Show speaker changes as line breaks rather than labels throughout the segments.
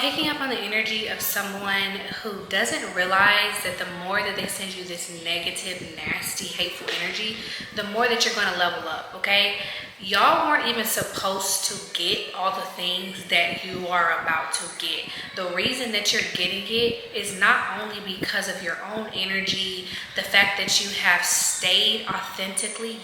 picking up on the energy of someone who doesn't realize that the more that they send you this negative, nasty, hateful energy, the more that you're going to level up, okay? Y'all weren't even supposed to get all the things that you are about to get. The reason that you're getting it is not only because of your own energy, the fact that you have stayed authentically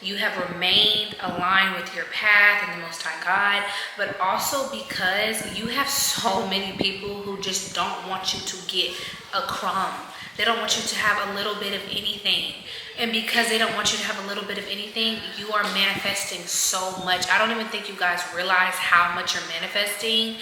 you have remained aligned with your path and the Most High God, but also because you have so many people who just don't want you to get a crumb. They don't want you to have a little bit of anything. And because they don't want you to have a little bit of anything, you are manifesting so much. I don't even think you guys realize how much you're manifesting.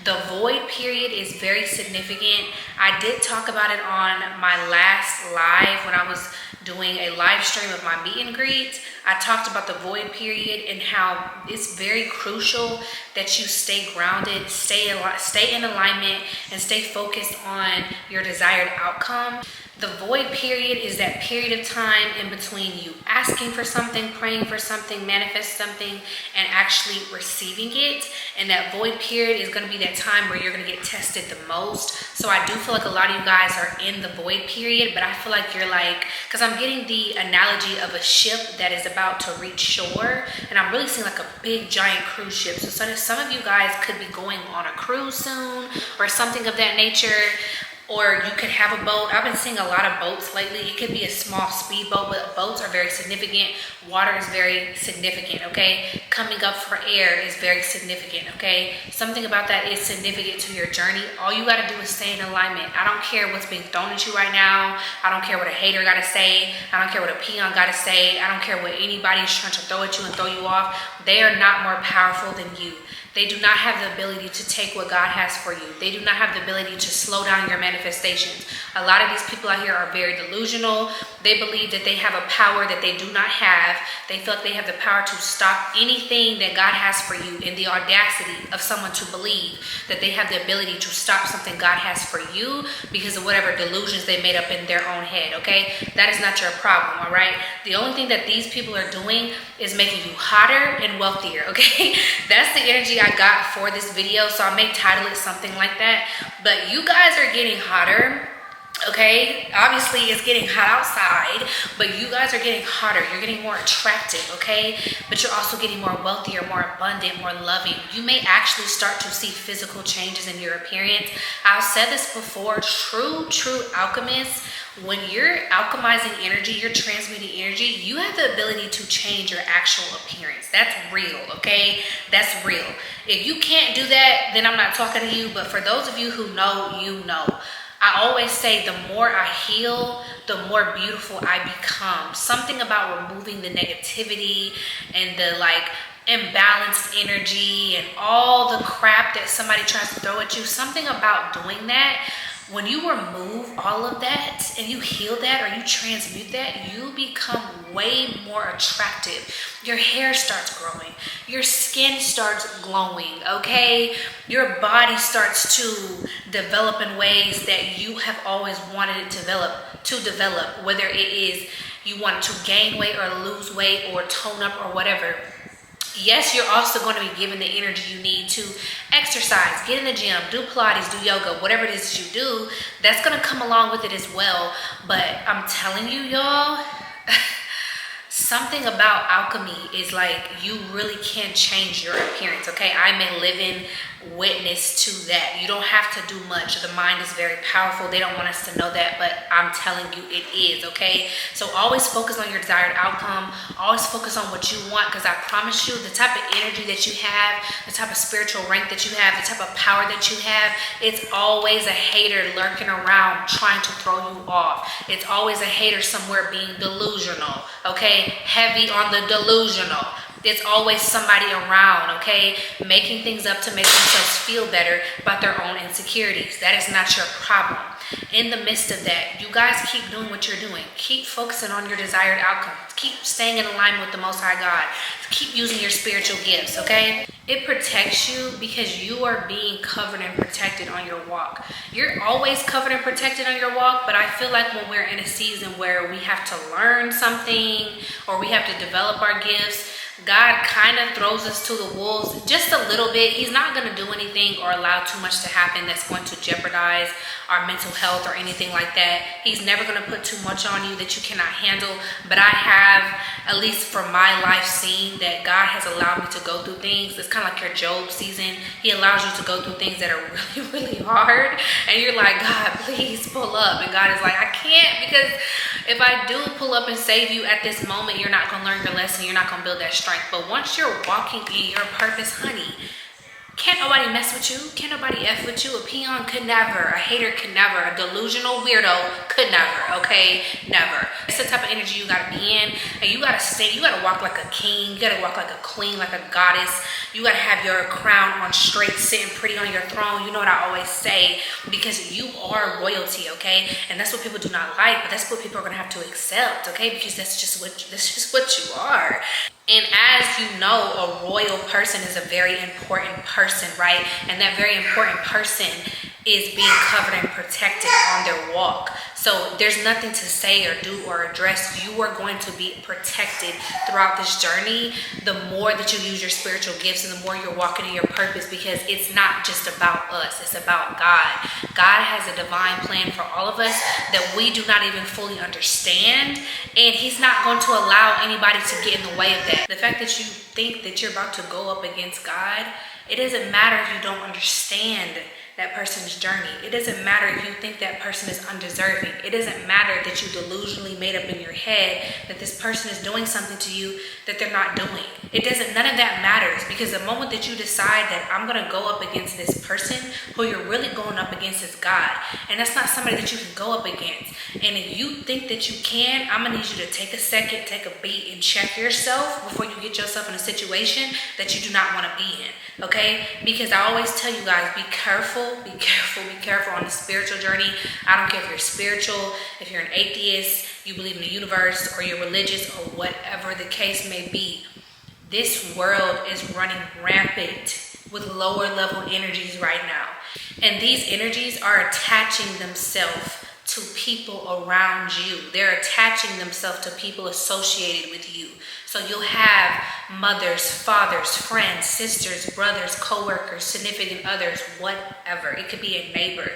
The void period is very significant. I did talk about it on my last live when I was doing a live stream of my meet and greet. I talked about the void period and how it's very crucial that you stay grounded, stay in alignment, and stay focused on your desired outcome. The void period is that period of time in between you asking for something, praying for something, manifest something, and actually receiving it. And that void period is going to be that time where you're going to get tested the most. So I do feel like a lot of you guys are in the void period, but I feel like you're like, because I'm getting the analogy of a ship that is about to reach shore, and I'm really seeing like a big giant cruise ship. So some of you guys could be going on a cruise soon or something of that nature. Or you could have a boat. I've been seeing a lot of boats lately. It could be a small speedboat, but boats are very significant. Water is very significant, okay? Coming up for air is very significant, okay? Something about that is significant to your journey. All you got to do is stay in alignment. I don't care what's being thrown at you right now. I don't care what a hater got to say. I don't care what a peon got to say. I don't care what anybody's trying to throw at you and throw you off. They are not more powerful than you. They do not have the ability to take what God has for you. They do not have the ability to slow down your manifestations. A lot of these people out here are very delusional. They believe that they have a power that they do not have. They feel like they have the power to stop anything that God has for you, and the audacity of someone to believe that they have the ability to stop something God has for you because of whatever delusions they made up in their own head, okay? That is not your problem, all right? The only thing that these people are doing is making you hotter and wealthier, okay? That's the energy I got for this video, so I may title it something like that. But you guys are getting hotter, okay? Obviously it's getting hot outside, but you guys are getting hotter. You're getting more attractive, okay? But you're also getting more wealthier, more abundant, more loving. You may actually start to see physical changes in your appearance. I've said this before, true alchemists, when you're alchemizing energy, you're transmuting energy, you have the ability to change your actual appearance. That's real, okay? That's real. If you can't do that, then I'm not talking to you, but for those of you who know, you know. I always say the more I heal, the more beautiful I become. Something about removing the negativity and the like imbalanced energy and all the crap that somebody tries to throw at you. Something about doing that. When you remove all of that and you heal that or you transmute that, you become way more attractive. Your hair starts growing. Your skin starts glowing, okay? Your body starts to develop in ways that you have always wanted it to develop, whether it is you want to gain weight or lose weight or tone up or whatever. Yes, you're also going to be given the energy you need to exercise, get in the gym, do Pilates, do yoga, whatever it is that you do, that's going to come along with it as well. But I'm telling you, y'all, something about alchemy is like you really can change your appearance, okay? I'm a living witness to that. You don't have to do much. The mind is very powerful. They don't want us to know that, but I'm telling you it is, okay? So always focus on your desired outcome. Always focus on what you want, because I promise you the type of energy that you have, the type of spiritual rank that you have, the type of power that you have, it's always a hater lurking around trying to throw you off. It's always a hater somewhere being delusional, okay? Heavy on the delusional. It's always somebody around, okay, making things up to make themselves feel better about their own insecurities. That is not your problem. In the midst of that, you guys keep doing what you're doing. Keep focusing on your desired outcomes. Keep staying in alignment with the Most High God. Keep using your spiritual gifts, okay? It protects you because you are being covered and protected on your walk. You're always covered and protected on your walk, but I feel like when we're in a season where we have to learn something or we have to develop our gifts, God kind of throws us to the wolves just a little bit. He's not going to do anything or allow too much to happen that's going to jeopardize our mental health or anything like that. He's never going to put too much on you that you cannot handle. But I have, at least for my life, seen that God has allowed me to go through things. It's kind of like your Job season. He allows you to go through things that are really, really hard. And you're like, God, please pull up. And God is like, I can't, because if I do pull up and save you at this moment, you're not going to learn your lesson. You're not going to build that strength. But once you're walking in your purpose, honey, can't nobody mess with you. Can't nobody F with you. A peon could never. A hater could never. A delusional weirdo could never. Okay? Never. It's the type of energy you gotta be in. And you gotta stay. You gotta walk like a king. You gotta walk like a queen, like a goddess. You gotta have your crown on straight, sitting pretty on your throne. You know what I always say. Because you are royalty, okay? And that's what people do not like. But that's what people are gonna have to accept, okay? Because that's just what you are. And as you know, a royal person is a very important person, right? And that very important person is being covered and protected on their walk. So there's nothing to say or do or address. You are going to be protected throughout this journey. The more that you use your spiritual gifts and the more you're walking in your purpose, because it's not just about us, it's about God. God has a divine plan for all of us that we do not even fully understand. And he's not going to allow anybody to get in the way of that. The fact that you think that you're about to go up against God, it doesn't matter if you don't understand that person's journey. It doesn't matter if you think that person is undeserving. It doesn't matter that you delusionally made up in your head that this person is doing something to you that they're not doing. None of that matters, because the moment that you decide that I'm gonna go up against this person, who you're really going up against is God. And that's not somebody that you can go up against. And if you think that you can, I'm gonna need you to take a second, take a beat, and check yourself before you get yourself in a situation that you do not wanna be in, okay? Because I always tell you guys, be careful on the spiritual journey. I don't care if you're spiritual, if you're an atheist, you believe in the universe, or you're religious, or whatever the case may be. This world is running rampant with lower level energies right now. And these energies are attaching themselves to people around you. They're attaching themselves to people associated with you. So you'll have mothers, fathers, friends, sisters, brothers, co-workers, significant others, whatever. It could be a neighbor.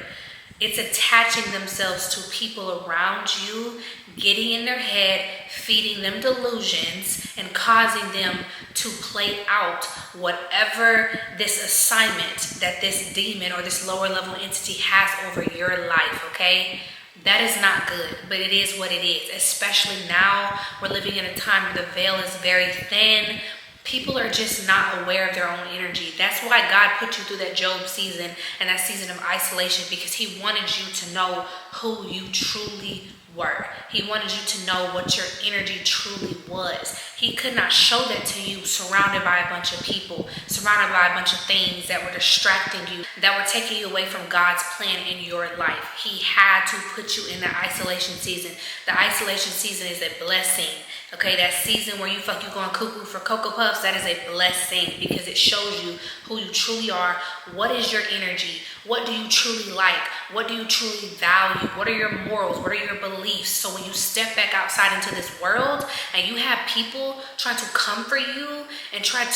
It's attaching themselves to people around you, getting in their head, feeding them delusions, and causing them to play out whatever this assignment that this demon or this lower level entity has over your life, okay? That is not good, but it is what it is. Especially now, we're living in a time where the veil is very thin. People are just not aware of their own energy. That's why God put you through that Job season and that season of isolation, because he wanted you to know who you truly were. He wanted you to know what your energy truly was. He could not show that to you surrounded by a bunch of people, surrounded by a bunch of things that were distracting you, that were taking you away from God's plan in your life. He had to put you in the isolation season. The isolation season is a blessing. Okay, that season where you feel like you're going cuckoo for Cocoa Puffs, that is a blessing, because it shows you who you truly are. What is your energy? What do you truly like? What do you truly value? What are your morals? What are your beliefs? So when you step back outside into this world and you have people trying to come for you and try to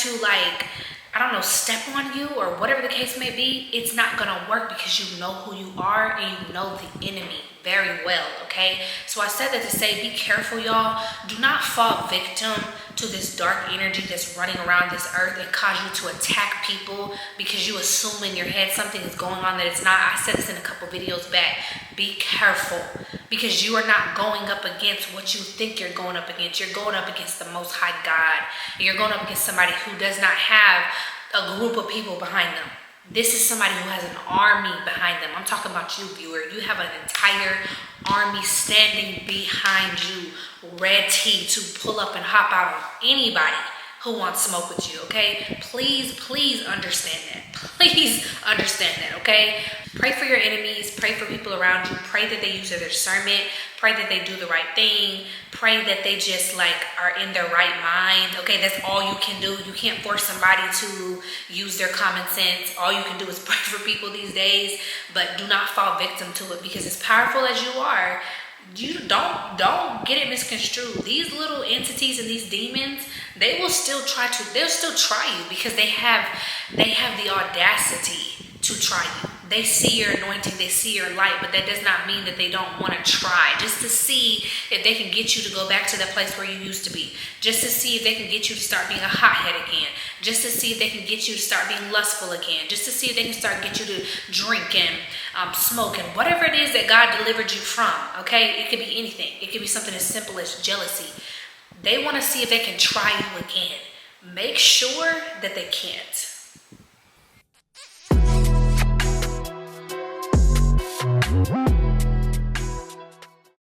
step on you or whatever the case may be, it's not gonna work, because you know who you are and you know the enemy very well, okay? So I said that to say, be careful, y'all. Do not fall victim to this dark energy that's running around this earth and cause you to attack people because you assume in your head something is going on that it's not. I said this in a couple videos back. Be careful, because you are not going up against what you think you're going up against. You're going up against the Most High God. You're going up against somebody who does not have a group of people behind them. This is somebody who has an army behind them. I'm talking about you, viewer. You have an entire army standing behind you, ready to pull up and hop out on anybody who wants smoke with you, okay? Please understand that. Please understand that, okay? Pray for your enemies. Pray for people around you. Pray that they use their discernment. Pray that they do the right thing. Pray that they just are in their right mind, okay? That's all you can do. You can't force somebody to use their common sense. All you can do is pray for people these days, but do not fall victim to it, because as powerful as you are, You don't get it misconstrued. These little entities and these demons, they'll still try you because they have the audacity to try you. They see your anointing, they see your light, but that does not mean that they don't want to try, just to see if they can get you to go back to that place where you used to be, just to see if they can get you to start being a hothead again, just to see if they can get you to start being lustful again, just to see if they can start get you to drink and smoke and whatever it is that God delivered you from. Okay, it could be anything. It could be something as simple as jealousy. They want to see if they can try you again. Make sure that they can't.